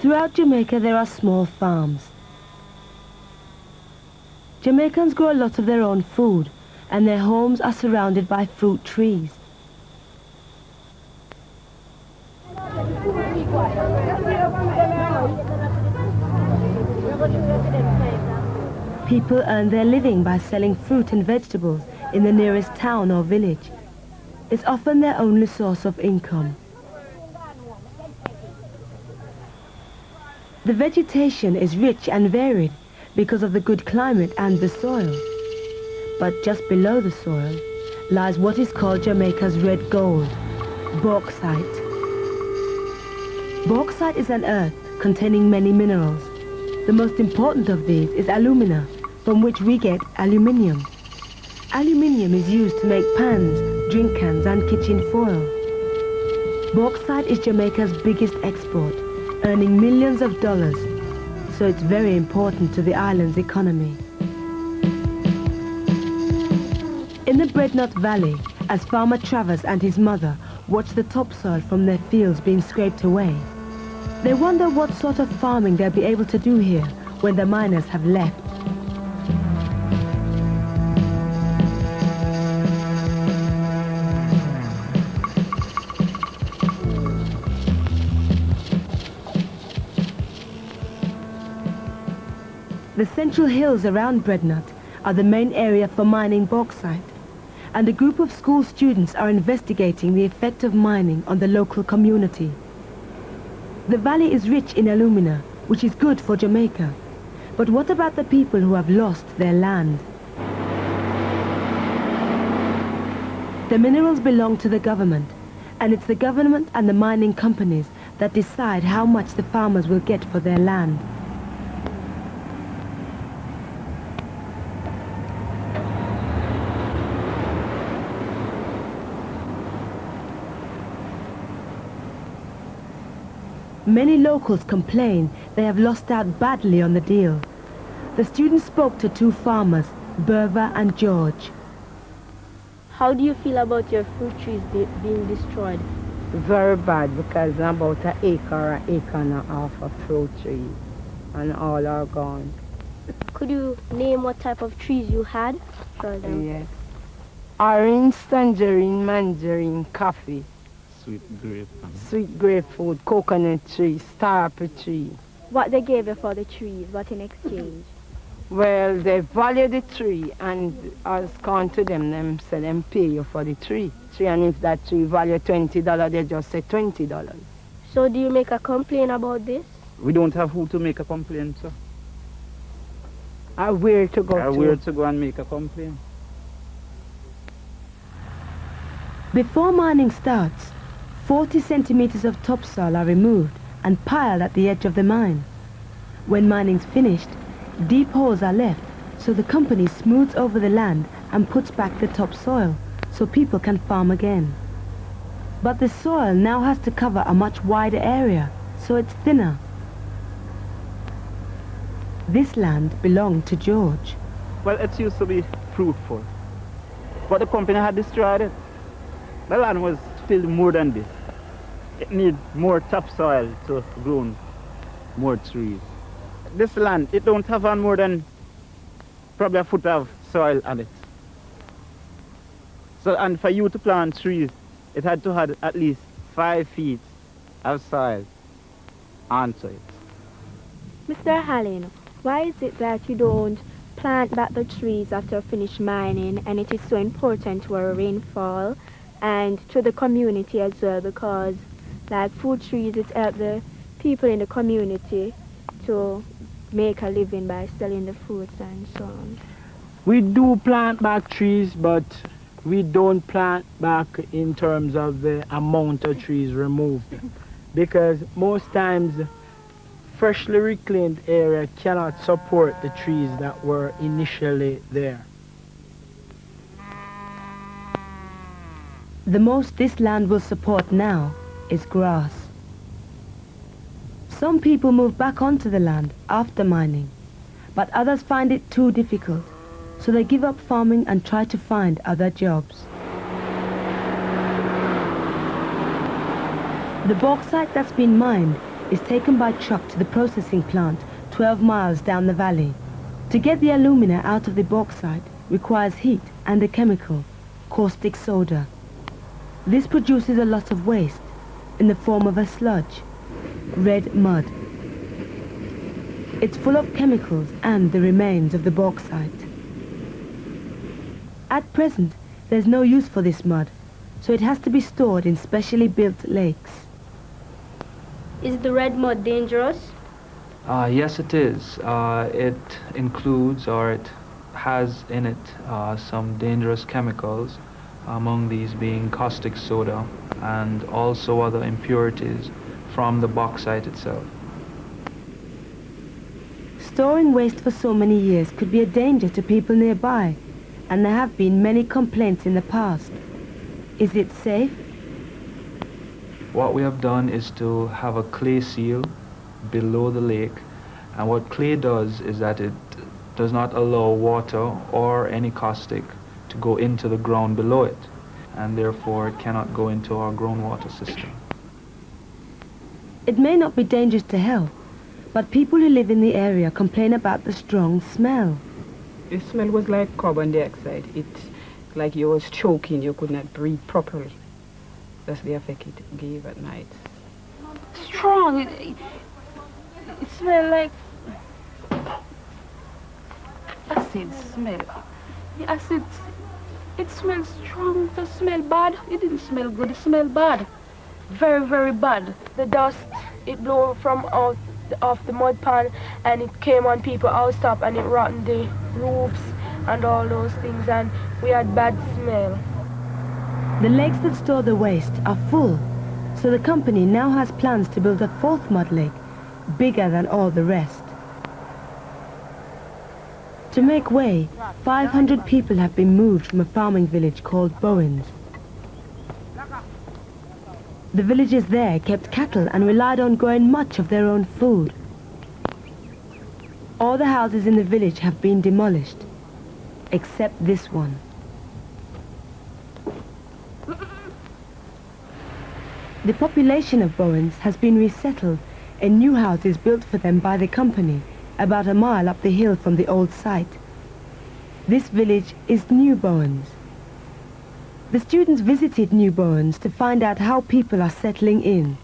Throughout Jamaica there are small farms. Jamaicans grow a lot of their own food, and their homes are surrounded by fruit trees. People earn their living by selling fruit and vegetables in the nearest town or village. It's often their only source of income. The vegetation is rich and varied because of the good climate and the soil. But just below the soil lies what is called Jamaica's red gold, bauxite. Bauxite is an earth containing many minerals. The most important of these is alumina, from which we get aluminium. Aluminium is used to make pans, drink cans and kitchen foil. Bauxite is Jamaica's biggest export, earning millions of dollars, so it's very important to the island's economy. In the Breadnought Valley, as farmer Travers and his mother watch the topsoil from their fields being scraped away, they wonder what sort of farming they'll be able to do here when the miners have left. The central hills around Breadnought are the main area for mining bauxite, and a group of school students are investigating the effect of mining on the local community. The valley is rich in alumina, which is good for Jamaica. But what about the people who have lost their land? The minerals belong to the government, and it's the government and the mining companies that decide how much the farmers will get for their land. Many locals complain they have lost out badly on the deal. The students spoke to two farmers, Berva and George. How do you feel about your fruit trees being destroyed? Very bad, because about an acre or an acre and a half of fruit trees, and all are gone. Could you name what type of trees you had? Yes. Orange, tangerine, mandarin, coffee. Sweet grape. Sweet grapefruit, coconut tree, starapper tree. What they gave you for the trees, what in exchange? Well, they value the tree, and as gone to them say them pay you for the tree. And if that tree value $20, they just say $20. So do you make a complaint about this? We don't have who to make a complaint, sir. Where to go Where to go and make a complaint. Before mining starts, 40 centimeters of topsoil are removed and piled at the edge of the mine. When mining's finished, deep holes are left, so the company smooths over the land and puts back the topsoil so people can farm again. But the soil now has to cover a much wider area, so it's thinner. This land belonged to George. Well, it used to be fruitful, but the company had destroyed it. The land was filled more than this. It needs more topsoil to grow more trees. This land, it don't have on more than probably a foot of soil on it. So, and for you to plant trees, it had to have at least 5 feet of soil onto it. Mr. Hallin, why is it that you don't plant back the trees after finish mining, and it is so important to our rainfall and to the community as well, because like fruit trees, it helps the people in the community to make a living by selling the fruits and so on. We do plant back trees, but we don't plant back in terms of the amount of trees removed, because most times freshly reclaimed area cannot support the trees that were initially there. The most this land will support now is grass. Some people move back onto the land after mining, but others find it too difficult, so they give up farming and try to find other jobs. The bauxite that's been mined is taken by truck to the processing plant 12 miles down the valley. To get the alumina out of the bauxite requires heat and a chemical, caustic soda. This produces a lot of waste in the form of a sludge, red mud. It's full of chemicals and the remains of the bauxite. At present, there's no use for this mud, so it has to be stored in specially built lakes. Is the red mud dangerous? Yes, it is. It includes, or it has in it, some dangerous chemicals, among these being caustic soda and also other impurities from the bauxite itself. Storing waste for so many years could be a danger to people nearby, and there have been many complaints in the past. Is it safe? What we have done is to have a clay seal below the lake, and what clay does is that it does not allow water or any caustic to go into the ground below it, and therefore it cannot go into our groundwater system. It may not be dangerous to health, but people who live in the area complain about the strong smell. The smell was like carbon dioxide. It's like you was choking, you could not breathe properly. That's the effect it gave at night. Strong. It smells like acid smell. The acid, it smells strong. It smell bad. It didn't smell good. It smelled bad. Very, very bad. The dust, it blew from out off the mud pan, and it came on people's house top, and it rotted the roofs and all those things, and we had bad smell. The lakes that store the waste are full, so the company now has plans to build a fourth mud lake, bigger than all the rest. To make way, 500 people have been moved from a farming village called Bowens. The villagers there kept cattle and relied on growing much of their own food. All the houses in the village have been demolished, except this one. The population of Bowens has been resettled in new houses built for them by the company about a mile up the hill from the old site. This village is New Bowens. The students visited New Bowens to find out how people are settling in.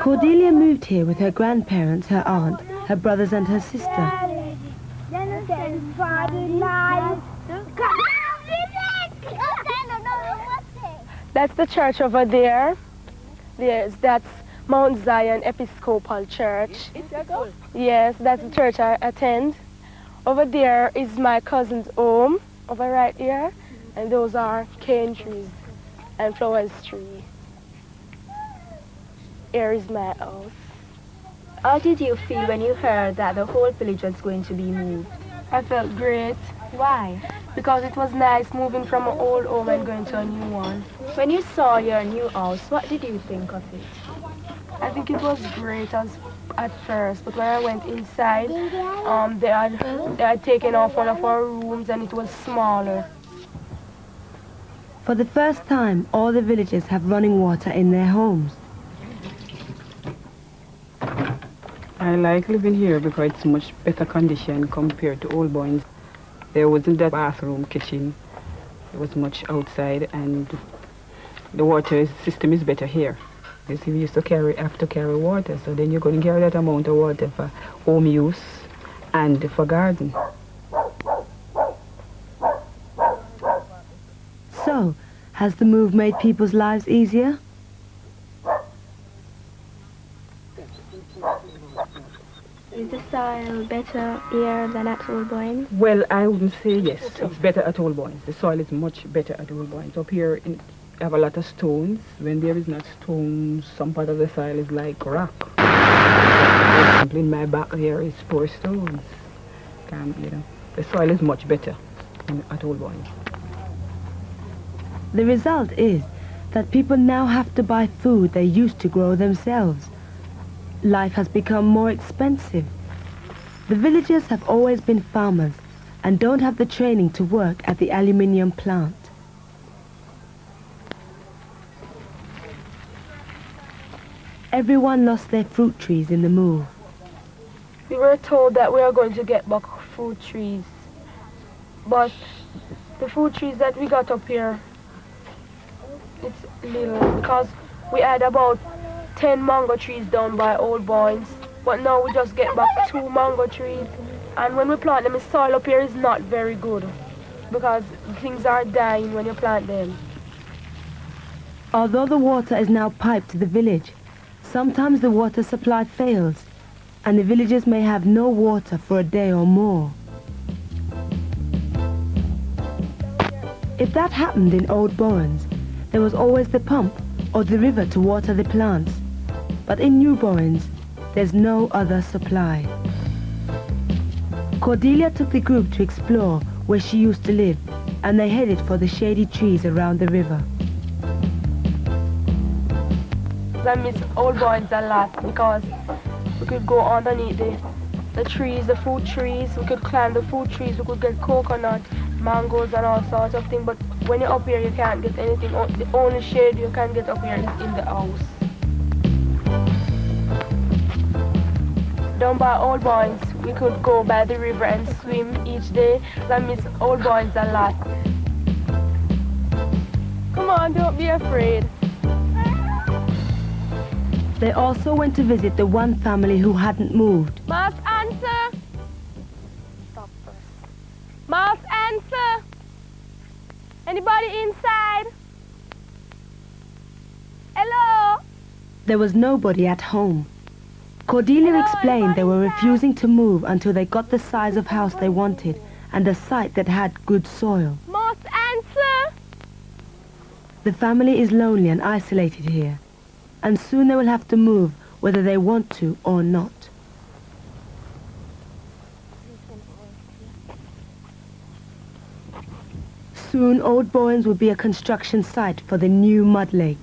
Cordelia moved here with her grandparents, her aunt, her brothers and her sister. That's the church over there. That's Mount Zion Episcopal Church. Yes, that's the church I attend. Over there is my cousin's home, over right here, and those are cane trees and flowers tree. Here is my house. How did you feel when you heard that the whole village was going to be moved? I felt great. Why? Because it was nice moving from an old home and going to a new one. When you saw your new house, what did you think of it? I think it was great at first, but when I went inside, they had taken off one of our rooms and it was smaller. For the first time, all the villagers have running water in their homes. I like living here because it's much better condition compared to Old Boyne. There wasn't that bathroom, kitchen. It was much outside, and the water system is better here. You see, we used to have to carry water, so then you're going to carry that amount of water for home use and for garden. So, has the move made people's lives easier? Is the soil better here than at Old Boyne? Well, I wouldn't say yes. It's better at Old Boyne. The soil is much better at Old Boyne. Up here, you have a lot of stones. When there is not stones, some part of the soil is like rock. For example, in my back here is poor stones. The soil is much better at Old Boyne. The result is that people now have to buy food they used to grow themselves. Life has become more expensive. The villagers have always been farmers and don't have the training to work at the aluminium plant. Everyone lost their fruit trees in the move. We were told that we are going to get back fruit trees, but the fruit trees that we got up here, it's little, because we had about 10 mango trees down by Old Boynes, but now we just get back 2 mango trees, and when we plant them, the soil up here is not very good, because things are dying when you plant them. Although the water is now piped to the village, sometimes the water supply fails, and the villagers may have no water for a day or more. If that happened in Old Boynes, there was always the pump or the river to water the plants. But in New Boynes, there's no other supply. Cordelia took the group to explore where she used to live, and they headed for the shady trees around the river. I miss Old Boynes a lot because we could go underneath the trees, the fruit trees, we could climb the fruit trees, we could get coconut, mangoes and all sorts of things, but when you're up here you can't get anything. The only shade you can get up here is in the house. Down by Old Boynes, we could go by the river and swim each day. I miss Old Boynes a lot. Come on, don't be afraid. They also went to visit the one family who hadn't moved. Must answer. Stop first. Must answer. Anybody inside? Hello? There was nobody at home. Cordelia explained they were refusing to move until they got the size of house they wanted and a site that had good soil. Must answer. The family is lonely and isolated here, and soon they will have to move whether they want to or not. Soon Old Boynes will be a construction site for the new mud lake.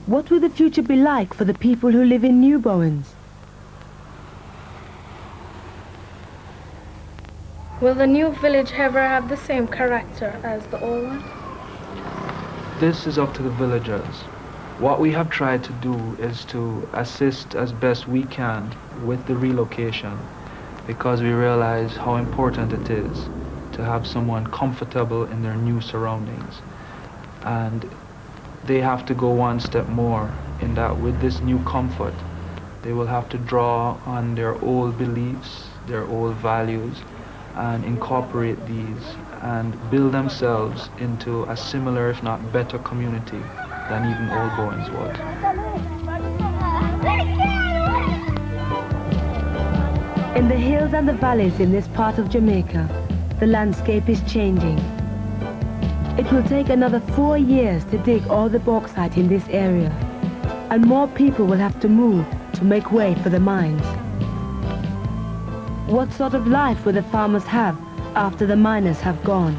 What will the future be like for the people who live in New Boynes? Will the new village ever have the same character as the old one? This is up to the villagers. What we have tried to do is to assist as best we can with the relocation, because we realize how important it is to have someone comfortable in their new surroundings. And they have to go one step more in that with this new comfort, they will have to draw on their old beliefs, their old values, and incorporate these and build themselves into a similar, if not better, community than even Old Boynes was. In the hills and the valleys in this part of Jamaica, the landscape is changing. It will take another 4 years to dig all the bauxite in this area, and more people will have to move to make way for the mines. What sort of life will the farmers have after the miners have gone?